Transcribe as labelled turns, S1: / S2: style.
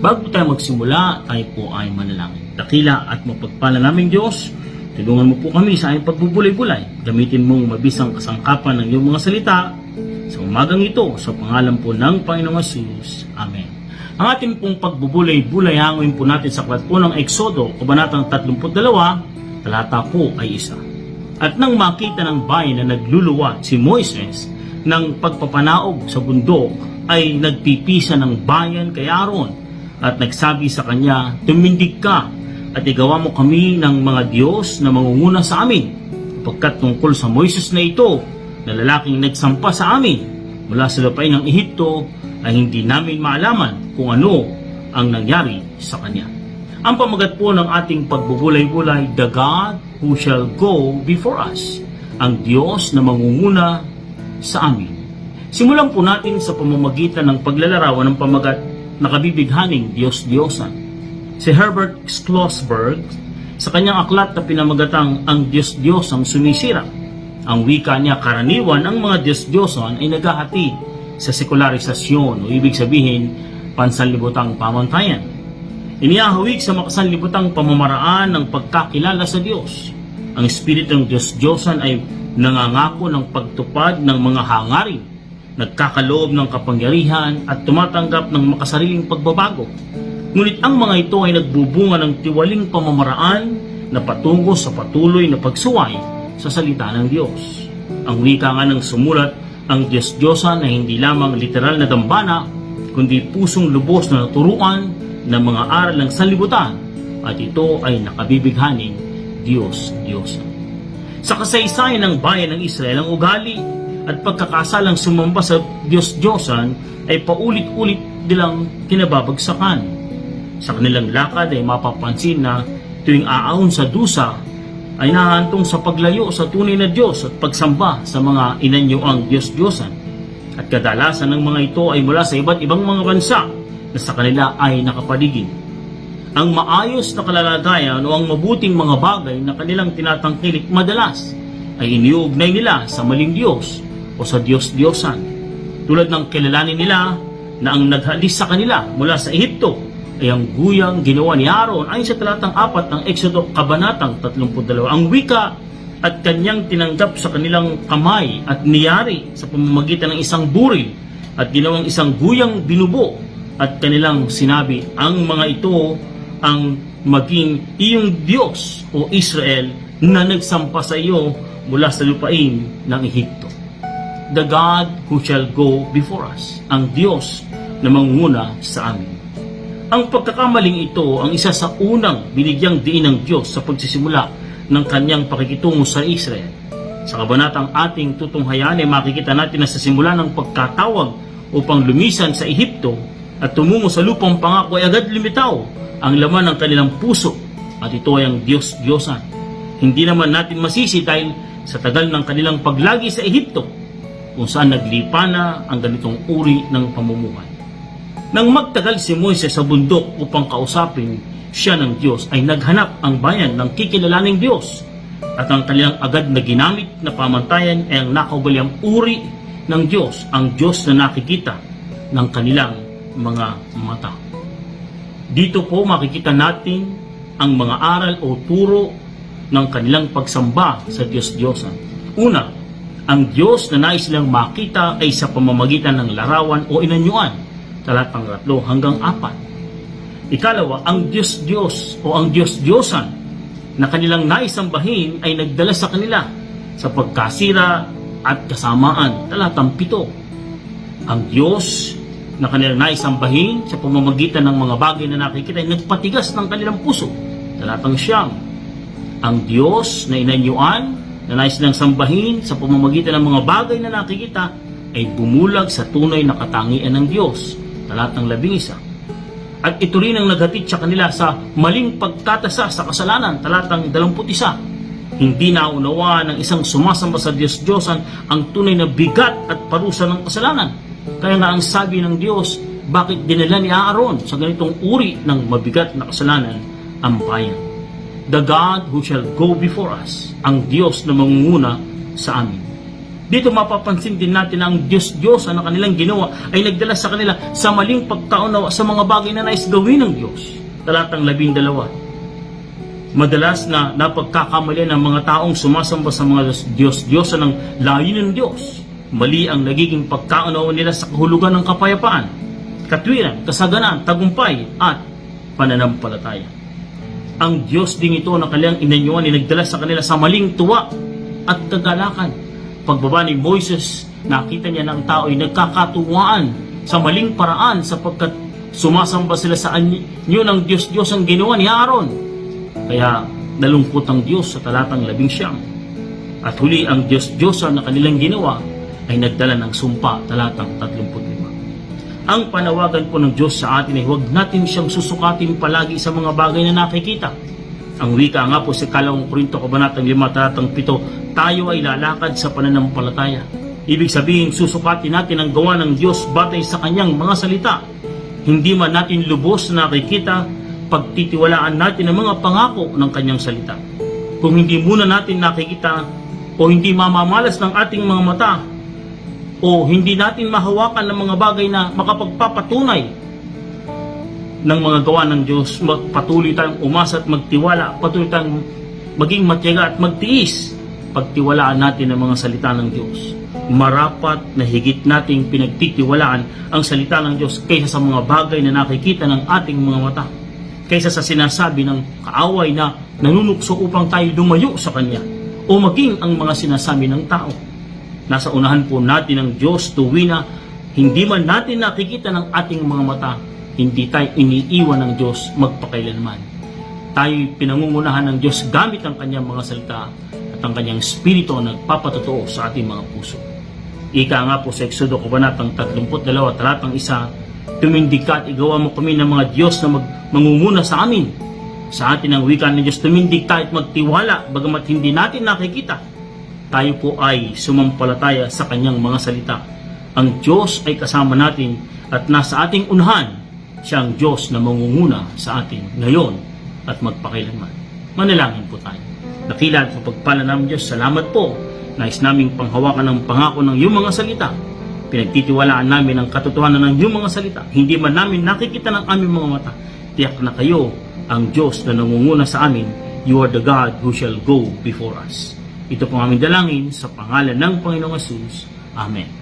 S1: Bago tayo magsimula, tayo po ay manalangin. Dakila at mapagpala naming Diyos, tulungan mo po kami sa aming pagbubulay-bulay. Gamitin mong mabisang kasangkapan ng iyong mga salita sa umagang ito, sa pangalan po ng Panginoong Hesus. Amen. Ang ating pong pagbubulay-bulay, hanguin po natin sa aklat po ng Exodo, kabanatang 32, talata po ay 1. At nang makita ng bayan na nagluluwa si Moises ng pagpapanaog sa bundok, ay nagpipisa ng bayan kay Aaron at nagsabi sa kanya, tumindig ka at igawa mo kami ng mga Diyos na mangunguna sa amin, pagkat tungkol sa Moises na ito, na lalaking nagsampa sa amin mula sa lupain ng Ehipto, ay hindi namin maalaman kung ano ang nangyari sa kanya. Ang pamagat po ng ating pagbubulay-bulay, The God who shall go before us, ang Diyos na mangunguna sa amin. Simulan po natin sa pamamagitan ng paglalarawan ng pamagat na kabibighaning Diyos-Diyosan. Si Herbert Schlossberg, sa kanyang aklat na pinamagatang Ang Diyos-Diyosang Sumisira, ang wika niya, karaniwan ang mga Diyos-Diyosan ay naghahati sa sekularisasyon o ibig sabihin pansanlibutang pamantayan. Iniahawig sa makasanlibutang pamamaraan ng pagkakilala sa Diyos. Ang espiritu ng Diyos-Diyosan ay nangangako ng pagtupad ng mga hangarin, nagkakaloob ng kapangyarihan at tumatanggap ng makasariling pagbabago. Ngunit ang mga ito ay nagbubunga ng tiwaling pamamaraan na patungo sa patuloy na pagsuway sa salita ng Diyos. Ang wika nga ng sumulat, ang Diyos-Diyosan ay hindi lamang literal na dambana, kundi pusong lubos na naturuan ng mga aral ng sanlibutan, at ito ay nakabibighaning Diyos-Diyosan. Sa kasaysayan ng bayan ng Israel, ang ugali at pagkakasalang sumamba sa Diyos-Diyosan ay paulit-ulit nilang kinababagsakan. Sa kanilang lakad ay mapapansin na tuwing aahon sa dusa ay nahahantong sa paglayo sa tunay na Diyos at pagsamba sa mga inanyoang Diyos-Diyosan. At kadalasan ng mga ito ay mula sa iba't ibang mga bansa na sa kanila ay nakapaligid. Ang maayos na kalalagayan o ang mabuting mga bagay na kanilang tinatangkilik madalas ay iniugnay nila sa maling Diyos o sa Diyos-Diyosan. Tulad ng kilalanin nila na ang naghalis sa kanila mula sa Ehipto ay ang guyang ginawa ni Aaron ayon sa talatang 4 ng Exodo kabanatang 32. Ang wika at kanyang tinanggap sa kanilang kamay at niyari sa pamamagitan ng isang buril at ginawang isang guyang binubo, at kanilang sinabi, ang mga ito ang maging iyong Diyos o Israel na nagsampa sa iyo mula sa lupain ng Ehipto. The God who shall go before us, ang Diyos na mangunguna sa amin. Ang pagkakamaling ito ang isa sa unang binigyang diin ng Diyos sa pagsisimula ng kanyang pakikitungo sa Israel. Sa kabanatang ating tutunghayan ay makikita natin na sa simula ng pagkatawag upang lumisan sa Ehipto at tumungo sa lupang pangako ay agad lumitaw ang laman ng kanilang puso, at ito ay ang Diyos-Diyosan. Hindi naman natin masisi dahil sa tagal ng kanilang paglagi sa Ehipto, kung saan naglipa na ang ganitong uri ng pamumuhay. Nang magtagal si Moises sa bundok upang kausapin siya ng Diyos, ay naghanap ang bayan ng kikilalaning Diyos, at ang kanilang agad na ginamit na pamantayan ay ang nakaugaliang uri ng Diyos, ang Diyos na nakikita ng kanilang mga mata. Dito po makikita natin ang mga aral o turo ng kanilang pagsamba sa Diyos-Diyosan. Una, ang Diyos na nais silang makita ay sa pamamagitan ng larawan o inanyuan, talatang 3 hanggang 4. Ikalawa, ang Diyos-Diyos o ang Diyos-Diyosan na kanilang naisambahin ay nagdala sa kanila sa pagkasira at kasamaan, talatang 7. Ang Diyos na kanilang naisambahin sa pamamagitan ng mga bagay na nakikita ay nagpatigas ng kanilang puso, talatang 9. Ang Diyos na inanyuan na nais nilang sambahin sa pamamagitan ng mga bagay na nakikita ay bumulag sa tunay na katangian ng Diyos, talatang 11. At ito rin ang naghatid sa kanila sa maling pagtatasa sa kasalanan, talatang 21. Hindi naunawa ng isang sumasamba sa Diyos-Diyosan ang tunay na bigat at parusa ng kasalanan. Kaya nga ang sabi ng Diyos, bakit dinala ni Aaron sa ganitong uri ng mabigat na kasalanan ang bayan? The God who shall go before us, ang Diyos na mangunguna sa amin. Dito mapapansin din natin na ang Diyos na kanilang ginawa ay nagdala sa kanila sa maling pagkaunawa sa mga bagay na nais gawin ng Diyos. Talatang 12. Madalas na napagkakamali ng mga taong sumasamba sa mga Diyos ng layunin ng Diyos. Mali ang nagiging pagkaunawa nila sa kahulugan ng kapayapaan, katwiran, kasaganaan, tagumpay, at pananampalataya. Ang Diyos din ito na kanilang inanyuan ay nagdala sa kanila sa maling tuwa at kagalakan. Pagbaba ni Moises, nakita niya na ang tao ay nagkakatuwaan sa maling paraan sapagkat sumasamba sila sa anyo ng Diyos ang ginawa ni Aaron. Kaya nalungkot ang Diyos sa talatang 11. At huli ang Diyos na kanilang ginawa ay nagdala ng sumpa, talatang 35. Ang panawagan po ng Diyos sa atin ay huwag natin siyang susukatin palagi sa mga bagay na nakikita. Ang wika nga po sa 2 Korinto kabanatang 5 talatang 7, tayo ay lalakad sa pananampalataya. Ibig sabihin, susukatin natin ang gawa ng Diyos batay sa kanyang mga salita. Hindi man natin lubos na nakikita, pagtitiwalaan natin ang mga pangako ng kanyang salita. Kung hindi muna natin nakikita o hindi mamamalas ng ating mga mata o hindi natin mahawakan ng mga bagay na makapagpapatunay ng mga gawa ng Diyos, patuloy tayong umasa at magtiwala, patuloy tayong maging matyaga at magtiis. Pagtiwalaan natin ang mga salita ng Diyos. Marapat na higit nating pinagtitiwalaan ang salita ng Diyos kaysa sa mga bagay na nakikita ng ating mga mata, kaysa sa sinasabi ng kaaway na nanunukso upang tayo lumayo sa Kanya, o maging ang mga sinasabi ng tao. Nasa unahan po natin ang Diyos tuwi na hindi man natin nakikita ng ating mga mata, hindi tayo iniiwan ng Diyos magpakailanman. Tayo'y pinangungunahan ng Diyos gamit ang Kanyang mga salita at ang Kanyang Espiritu na nagpapatotoo sa ating mga puso. Ika nga po sa Exodo kabanatang 32 talatang 1, tumindig ka at igawa mo kami ng mga Diyos na mangunguna sa amin. Sa atin ang wika ng Diyos, tumindig tayo at magtiwala bagamat hindi natin nakikita. Tayo po ay sumampalataya sa Kanyang mga salita. Ang Diyos ay kasama natin at nasa ating unahan. Siya ang Diyos na mangunguna sa atin ngayon at magpakailanman. Manalangin po tayo. Dakila at mapagpala namin Diyos, salamat po. Nais naming panghawakan ng pangako ng iyong mga salita. Pinagtitiwalaan namin ang katotohanan ng iyong mga salita. Hindi man namin nakikita ng aming mga mata. Tiyak na kayo ang Diyos na nangunguna sa amin. You are the God who shall go before us. Ito po ang aming dalangin sa pangalan ng Panginoong Hesus. Amen.